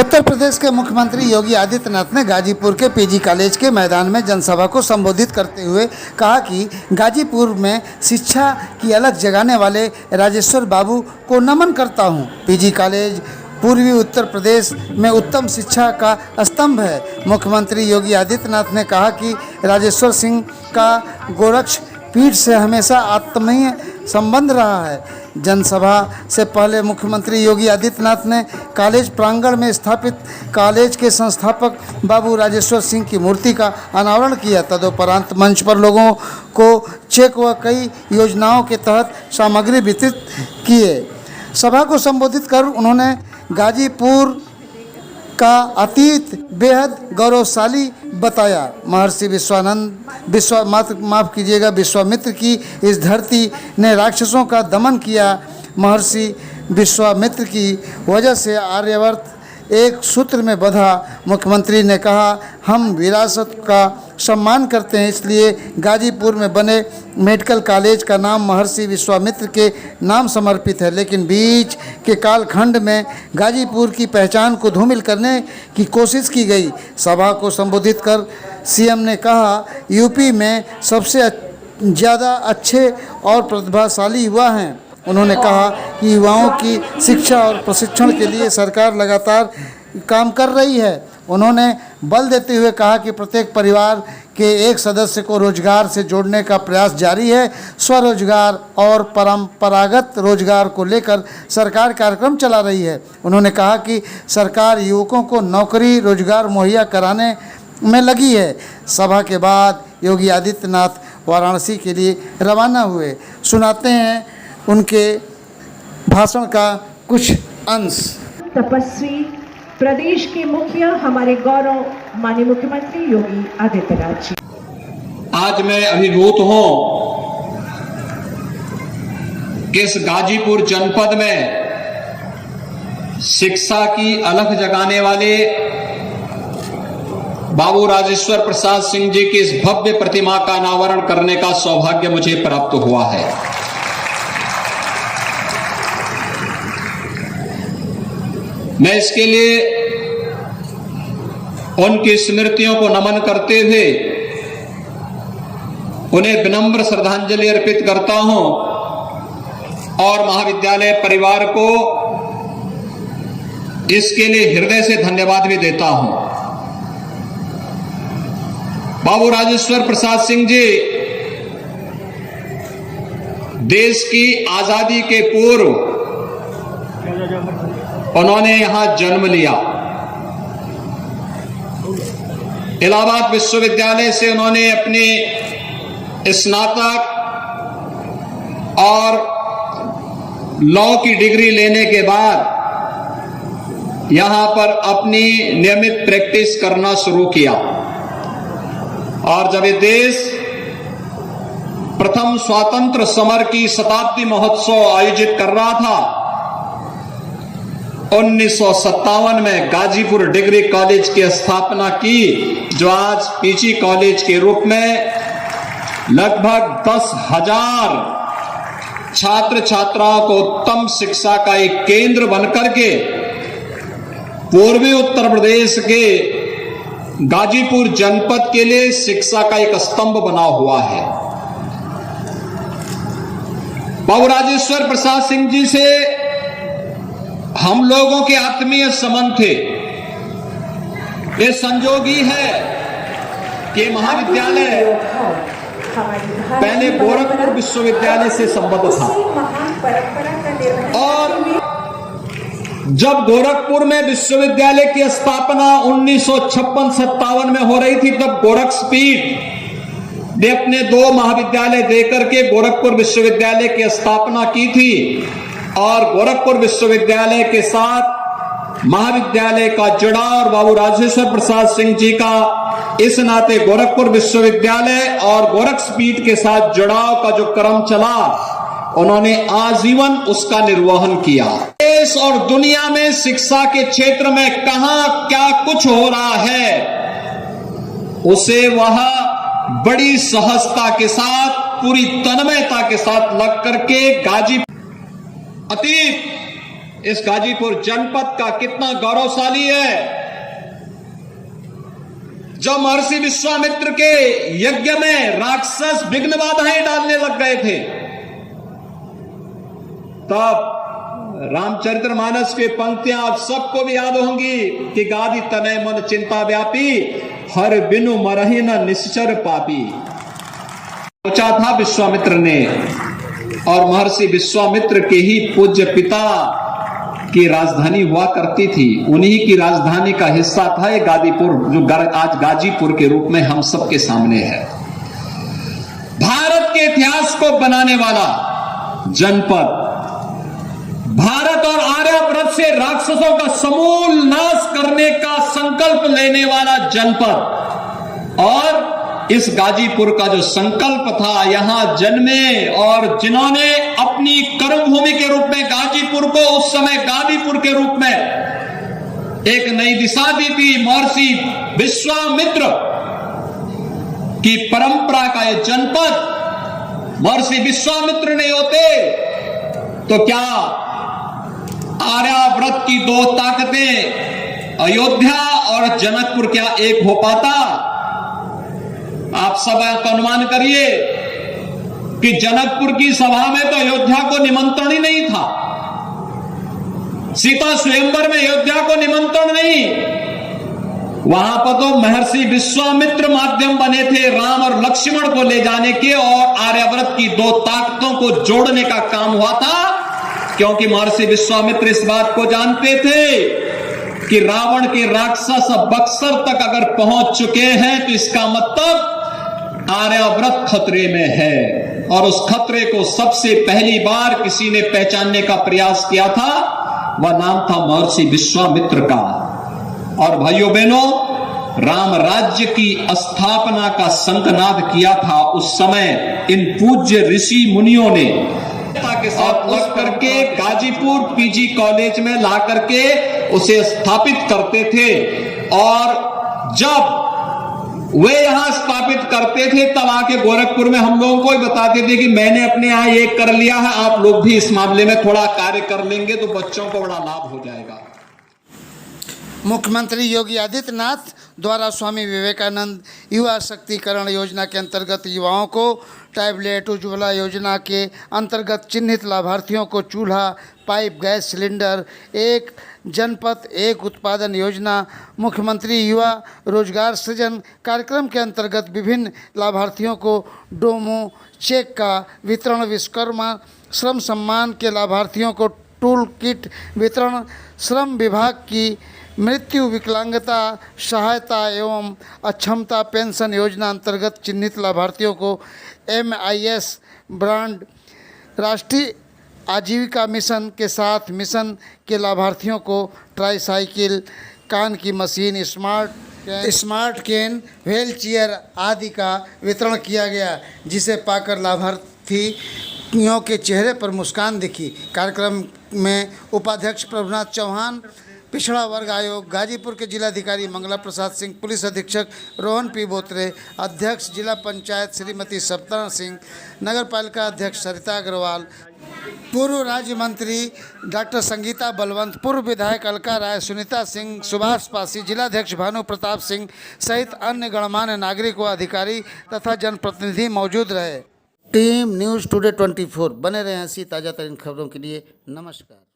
उत्तर प्रदेश के मुख्यमंत्री योगी आदित्यनाथ ने गाजीपुर के पीजी कॉलेज के मैदान में जनसभा को संबोधित करते हुए कहा कि गाजीपुर में शिक्षा की अलग जगाने वाले राजेश्वर बाबू को नमन करता हूं। पीजी कॉलेज पूर्वी उत्तर प्रदेश में उत्तम शिक्षा का स्तंभ है। मुख्यमंत्री योगी आदित्यनाथ ने कहा कि राजेश्वर सिंह का गोरक्ष पीठ से हमेशा आत्मीय संबंध रहा है। जनसभा से पहले मुख्यमंत्री योगी आदित्यनाथ ने कॉलेज प्रांगण में स्थापित कॉलेज के संस्थापक बाबू राजेश्वर सिंह की मूर्ति का अनावरण किया। तदुपरांत मंच पर लोगों को चेक व कई योजनाओं के तहत सामग्री वितरित किए। सभा को संबोधित कर उन्होंने गाजीपुर का अतीत बेहद गौरवशाली बताया। महर्षि विश्वामित्र की इस धरती ने राक्षसों का दमन किया। महर्षि विश्वामित्र की वजह से आर्यवर्त एक सूत्र में बंधा। मुख्यमंत्री ने कहा, हम विरासत का सम्मान करते हैं, इसलिए गाजीपुर में बने मेडिकल कॉलेज का नाम महर्षि विश्वामित्र के नाम समर्पित है। लेकिन बीच के कालखंड में गाजीपुर की पहचान को धूमिल करने की कोशिश की गई। सभा को संबोधित कर सीएम ने कहा, यूपी में सबसे ज़्यादा अच्छे और प्रतिभाशाली युवा हैं। उन्होंने कहा कि युवाओं की शिक्षा और प्रशिक्षण के लिए सरकार लगातार काम कर रही है। उन्होंने बल देते हुए कहा कि प्रत्येक परिवार के एक सदस्य को रोजगार से जोड़ने का प्रयास जारी है। स्वरोजगार और परंपरागत रोजगार को लेकर सरकार कार्यक्रम चला रही है। उन्होंने कहा कि सरकार युवकों को नौकरी रोजगार मुहैया कराने में लगी है। सभा के बाद योगी आदित्यनाथ वाराणसी के लिए रवाना हुए। सुनाते हैं उनके भाषण का कुछ अंश। तपस्वी प्रदेश के मुखिया हमारे गौरव माननीय मुख्यमंत्री योगी आदित्यनाथ जी, आज मैं अभिभूत हूं कि इस गाजीपुर जनपद में शिक्षा की अलख जगाने वाले बाबू राजेश्वर प्रसाद सिंह जी की इस भव्य प्रतिमा का अनावरण करने का सौभाग्य मुझे प्राप्त हुआ है। मैं इसके लिए उनकी स्मृतियों को नमन करते हुए उन्हें विनम्र श्रद्धांजलि अर्पित करता हूं और महाविद्यालय परिवार को इसके लिए हृदय से धन्यवाद भी देता हूं। बाबू राजेश्वर प्रसाद सिंह जी देश की आजादी के पूर्व उन्होंने यहां जन्म लिया। इलाहाबाद विश्वविद्यालय से उन्होंने अपनी स्नातक और लॉ की डिग्री लेने के बाद यहां पर अपनी नियमित प्रैक्टिस करना शुरू किया। और जब ये देश प्रथम स्वातंत्र समर की शताब्दी महोत्सव आयोजित कर रहा था, 1957 में गाजीपुर डिग्री कॉलेज की स्थापना की, जो आज पीजी कॉलेज के रूप में लगभग 10,000 छात्र छात्राओं को उत्तम शिक्षा का एक केंद्र बनकर के पूर्वी उत्तर प्रदेश के गाजीपुर जनपद के लिए शिक्षा का एक स्तंभ बना हुआ है। बाबू राजेश्वर प्रसाद सिंह जी से हम लोगों के आत्मीय संबंध थे। ये संजोगी है कि महाविद्यालय पहले गोरखपुर विश्वविद्यालय से संबद्ध था और जब गोरखपुर में विश्वविद्यालय की स्थापना 1956-57 में हो रही थी, तब गोरक्षपीठ ने अपने 2 महाविद्यालय देकर के गोरखपुर विश्वविद्यालय की स्थापना की थी और गोरखपुर विश्वविद्यालय के साथ महाविद्यालय का जुड़ाव और बाबू राजेश्वर प्रसाद सिंह जी का इस नाते गोरखपुर विश्वविद्यालय और गोरक्षपीठ के साथ जुड़ाव का जो क्रम चला, उन्होंने आजीवन उसका निर्वहन किया। देश और दुनिया में शिक्षा के क्षेत्र में कहां क्या कुछ हो रहा है, उसे वह बड़ी सहजता के साथ, पूरी तन्मयता के साथ लग करके गाजीपुर अतीत इस गाजीपुर जनपद का कितना गौरवशाली है। जब महर्षि विश्वामित्र के यज्ञ में राक्षस विघ्न बाधाएं डालने लग गए थे, तब रामचरितमानस की पंक्तियां आप सबको भी याद होंगी कि गादी तनय मन चिंता व्यापी, हर बिनु मरहि न निश्चर पापी। सोचा था विश्वामित्र ने, और महर्षि विश्वामित्र के ही पूज्य पिता की राजधानी हुआ करती थी, उन्हीं की राजधानी का हिस्सा था ये गादीपुर, जो आज गाजीपुर के रूप में हम सबके सामने है। भारत के इतिहास को बनाने वाला जनपद, भारत और आर्यव्रत से राक्षसों का समूल नाश करने का संकल्प लेने वाला जनपद, और इस गाजीपुर का जो संकल्प था, यहां जन्मे और जिन्होंने अपनी कर्मभूमि के रूप में गाजीपुर को उस समय गादीपुर के रूप में एक नई दिशा दी थी, महर्षि विश्वामित्र की परंपरा का यह जनपद महर्षि विश्वामित्र नहीं होते तो क्या आर्याव्रत की दो ताकतें अयोध्या और जनकपुर क्या एक हो पाता? आप सब का अनुमान करिए कि जनकपुर की सभा में तो अयोध्या को निमंत्रण ही नहीं था, सीता स्वयंवर में अयोध्या को निमंत्रण नहीं, वहां पर तो महर्षि विश्वामित्र माध्यम बने थे राम और लक्ष्मण को ले जाने के, और आर्याव्रत की दो ताकतों को जोड़ने का काम हुआ था। क्योंकि महर्षि विश्वामित्र इस बात को जानते थे कि रावण के राक्षस बक्सर तक अगर पहुंच चुके हैं तो इसका मतलब आर्याव्रत खतरे में है, और उस खतरे को सबसे पहली बार किसी ने पहचानने का प्रयास किया था, वह नाम था महर्षि विश्वामित्र का। और भाइयों बहनों, राम राज्य की स्थापना का शंखनाद किया था उस समय इन पूज्य ऋषि मुनियों ने के साथ लग करके गाजीपुर पीजी कॉलेज में ला करके उसे स्थापित करते थे। और जब वे यहां स्थापित करते थे तब आके गोरखपुर में हम लोगों को ही बताते थे कि मैंने अपने यहां ये कर लिया है, आप लोग भी इस मामले में थोड़ा कार्य कर लेंगे तो बच्चों को बड़ा लाभ हो जाएगा। मुख्यमंत्री योगी आदित्यनाथ द्वारा स्वामी विवेकानंद युवा शक्तिकरण योजना के अंतर्गत युवाओं को टैबलेट, उज्ज्वला योजना के अंतर्गत चिन्हित लाभार्थियों को चूल्हा, पाइप, गैस सिलेंडर, एक जनपद एक उत्पादन योजना, मुख्यमंत्री युवा रोजगार सृजन कार्यक्रम के अंतर्गत विभिन्न लाभार्थियों को डोमो चेक का वितरण, विश्वकर्मा श्रम सम्मान के लाभार्थियों को टूल किट वितरण, श्रम विभाग की मृत्यु, विकलांगता सहायता एवं अक्षमता पेंशन योजना अंतर्गत चिन्हित लाभार्थियों को MIS ब्रांड, राष्ट्रीय आजीविका मिशन के साथ मिशन के लाभार्थियों को ट्राईसाइकिल, कान की machine, smart can, wheel chair आदि का वितरण किया गया, जिसे पाकर लाभार्थियों के चेहरे पर मुस्कान दिखी। कार्यक्रम में उपाध्यक्ष प्रभुनाथ चौहान, पिछड़ा वर्ग आयोग गाजीपुर के जिलाधिकारी मंगला प्रसाद सिंह, पुलिस अधीक्षक रोहन पी बोत्रे, अध्यक्ष जिला पंचायत श्रीमती सप्तना सिंह, नगर पालिका अध्यक्ष सरिता अग्रवाल, पूर्व राज्य मंत्री डॉक्टर संगीता बलवंत, पूर्व विधायक अलका राय, सुनीता सिंह, सुभाष पासी, जिलाध्यक्ष भानु प्रताप सिंह सहित अन्य गणमान्य नागरिक व अधिकारी तथा जनप्रतिनिधि मौजूद रहे। टीम न्यूज़ टुडे 24 बने रहे ऐसी ताज़ा तरीन खबरों के लिए। नमस्कार।